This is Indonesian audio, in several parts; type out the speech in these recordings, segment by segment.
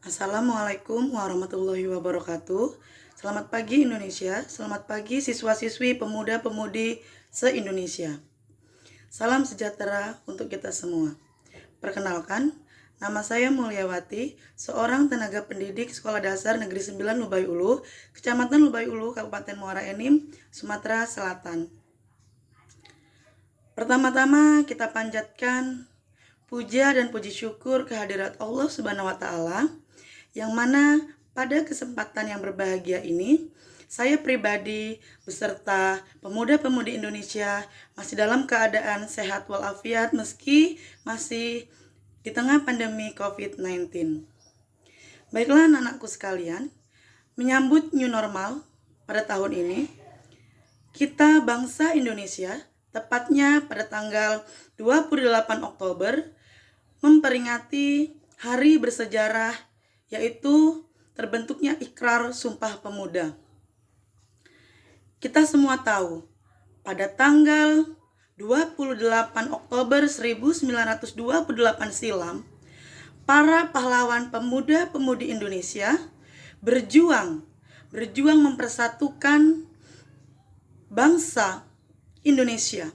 Assalamualaikum warahmatullahi wabarakatuh. Selamat pagi Indonesia, selamat pagi siswa-siswi pemuda-pemudi se-Indonesia. Salam sejahtera untuk kita semua. Perkenalkan, nama saya Mulyawati, seorang tenaga pendidik Sekolah Dasar Negeri 9 Lubai Ulu, Kecamatan Lubai Ulu, Kabupaten Muara Enim, Sumatera Selatan. Pertama-tama kita panjatkan puja dan puji syukur kehadirat Allah Subhanahu wa Ta'ala, yang mana pada kesempatan yang berbahagia ini, saya pribadi beserta pemuda-pemudi Indonesia masih dalam keadaan sehat walafiat meski masih di tengah pandemi COVID-19. Baiklah anak-anakku sekalian, menyambut new normal pada tahun ini, kita bangsa Indonesia, tepatnya pada tanggal 28 Oktober, memperingati hari bersejarah, yaitu terbentuknya Ikrar Sumpah Pemuda. Kita semua tahu, pada tanggal 28 Oktober 1928 silam, para pahlawan pemuda-pemudi Indonesia berjuang mempersatukan bangsa Indonesia.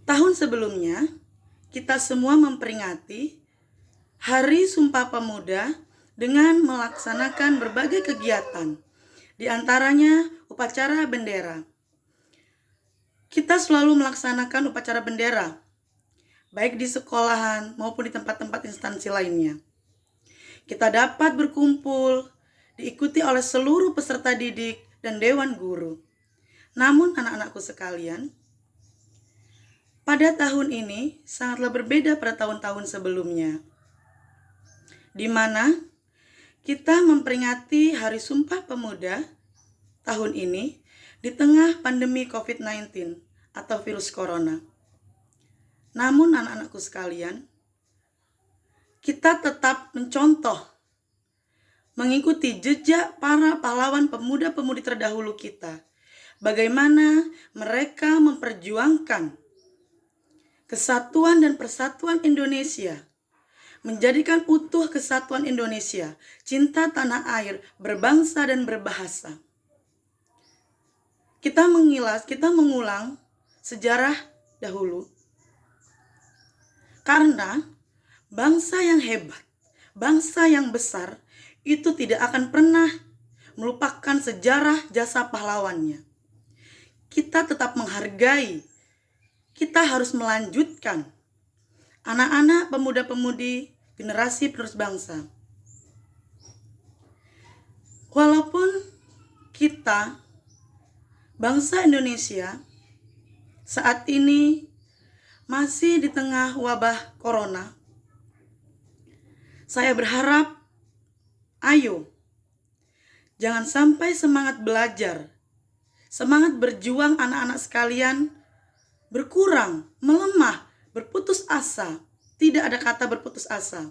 Tahun sebelumnya, kita semua memperingati Hari Sumpah Pemuda dengan melaksanakan berbagai kegiatan, di antaranya upacara bendera. Kita selalu melaksanakan upacara bendera, baik di sekolahan maupun di tempat-tempat instansi lainnya. Kita dapat berkumpul, diikuti oleh seluruh peserta didik dan dewan guru. Namun anak-anakku sekalian, pada tahun ini sangatlah berbeda pada tahun-tahun sebelumnya, di mana kita memperingati Hari Sumpah Pemuda tahun ini di tengah pandemi COVID-19 atau virus corona. Namun anak-anakku sekalian, kita tetap mencontoh, mengikuti jejak para pahlawan pemuda-pemudi terdahulu kita, bagaimana mereka memperjuangkan kesatuan dan persatuan Indonesia, menjadikan utuh kesatuan Indonesia, cinta tanah air, berbangsa dan berbahasa. Kita mengulang sejarah dahulu. Karena bangsa yang hebat, bangsa yang besar, itu tidak akan pernah melupakan sejarah jasa pahlawannya. Kita tetap menghargai, kita harus melanjutkan anak-anak pemuda-pemudi generasi penerus bangsa. Walaupun kita, bangsa Indonesia, saat ini masih di tengah wabah corona, saya berharap, ayo, jangan sampai semangat belajar, semangat berjuang anak-anak sekalian berkurang, melemah, berputus asa. Tidak ada kata berputus asa.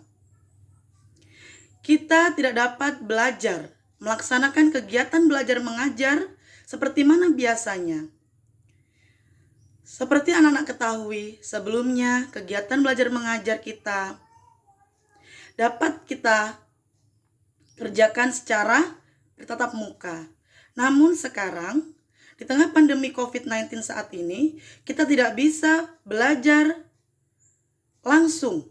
Kita tidak dapat belajar, melaksanakan kegiatan belajar mengajar seperti mana biasanya. Seperti anak-anak ketahui, sebelumnya kegiatan belajar mengajar kita dapat kita kerjakan secara bertatap muka. Namun sekarang, di tengah pandemi COVID-19 saat ini, kita tidak bisa belajar langsung,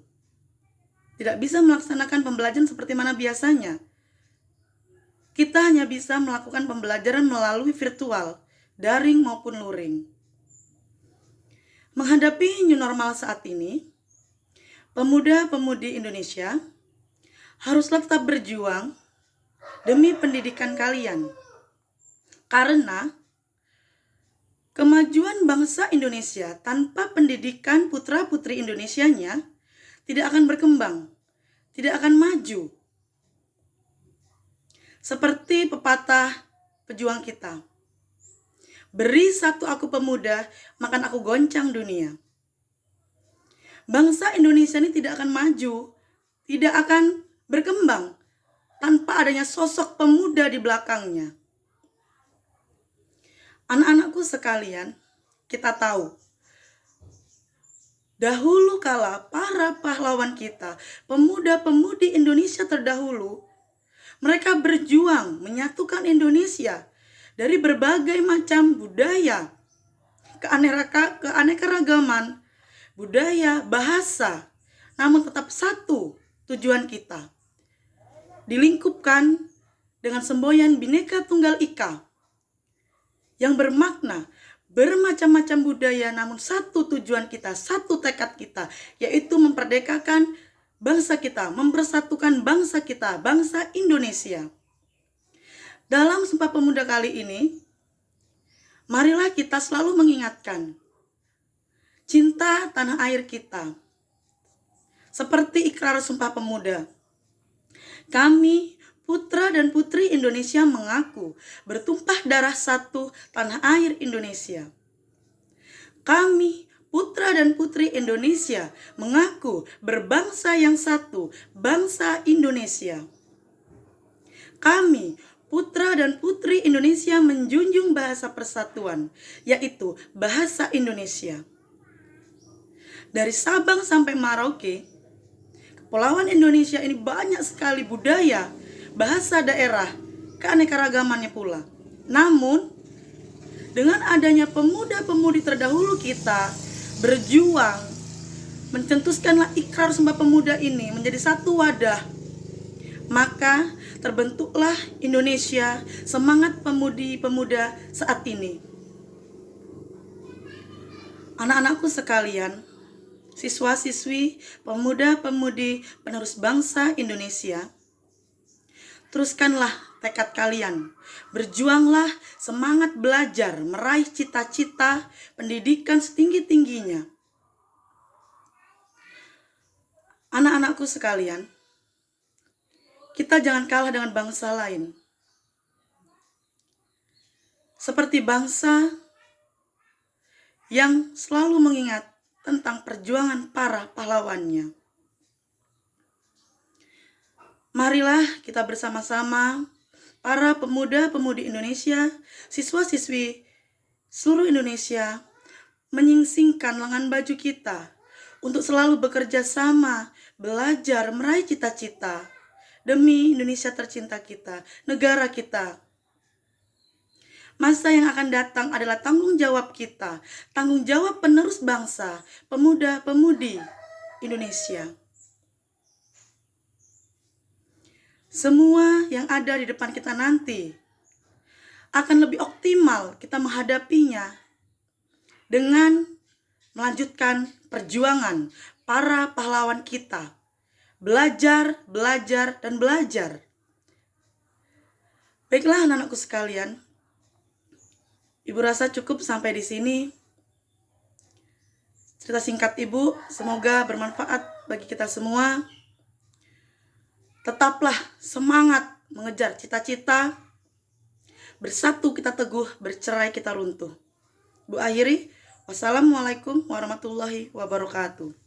tidak bisa melaksanakan pembelajaran seperti mana biasanya. Kita hanya bisa melakukan pembelajaran melalui virtual, daring maupun luring. Menghadapi new normal saat ini, pemuda-pemudi Indonesia haruslah tetap berjuang demi pendidikan kalian. Karena kemajuan bangsa Indonesia tanpa pendidikan putra-putri Indonesianya tidak akan berkembang, tidak akan maju. Seperti pepatah pejuang kita, beri satu aku pemuda, makan aku goncang dunia. Bangsa Indonesia ini tidak akan maju, tidak akan berkembang tanpa adanya sosok pemuda di belakangnya. Anak-anakku sekalian, kita tahu Dahulu kala para pahlawan kita, pemuda-pemudi Indonesia terdahulu, mereka berjuang menyatukan Indonesia dari berbagai macam budaya, keanekaragaman, budaya, bahasa, namun tetap satu tujuan kita. Dilingkupkan dengan semboyan Bhinneka Tunggal Ika yang bermakna bermacam-macam budaya namun satu tujuan kita, satu tekad kita, yaitu memperdekakan bangsa kita, mempersatukan bangsa kita, bangsa Indonesia. Dalam Sumpah Pemuda kali ini, marilah kita selalu mengingatkan cinta tanah air kita. Seperti ikrar Sumpah Pemuda, kami putra dan putri Indonesia mengaku bertumpah darah satu tanah air Indonesia. Kami putra dan putri Indonesia mengaku berbangsa yang satu, bangsa Indonesia. Kami putra dan putri Indonesia menjunjung bahasa persatuan, yaitu bahasa Indonesia. Dari Sabang sampai Merauke, Kepulauan Indonesia ini banyak sekali budaya, bahasa daerah, keanekaragamannya pula. Namun, dengan adanya pemuda-pemudi terdahulu kita berjuang, mencetuskanlah ikrar Sumpah Pemuda ini menjadi satu wadah, maka terbentuklah Indonesia, semangat pemudi-pemuda saat ini. Anak-anakku sekalian, siswa-siswi, pemuda-pemudi penerus bangsa Indonesia, teruskanlah tekad kalian, berjuanglah, semangat belajar, meraih cita-cita, pendidikan setinggi-tingginya. Anak-anakku sekalian, kita jangan kalah dengan bangsa lain. Seperti bangsa yang selalu mengingat tentang perjuangan para pahlawannya. Marilah kita bersama-sama, para pemuda-pemudi Indonesia, siswa-siswi seluruh Indonesia, menyingsingkan lengan baju kita untuk selalu bekerja sama, belajar, meraih cita-cita demi Indonesia tercinta kita, negara kita. Masa yang akan datang adalah tanggung jawab kita, tanggung jawab penerus bangsa, pemuda-pemudi Indonesia. Semua yang ada di depan kita nanti akan lebih optimal kita menghadapinya dengan melanjutkan perjuangan para pahlawan kita. Belajar, belajar, dan belajar. Baiklah anak-anakku sekalian, Ibu rasa cukup sampai di sini. Cerita singkat Ibu, semoga bermanfaat bagi kita semua. Tetaplah semangat mengejar cita-cita. Bersatu kita teguh, bercerai kita runtuh. Bu akhiri, wassalamualaikum warahmatullahi wabarakatuh.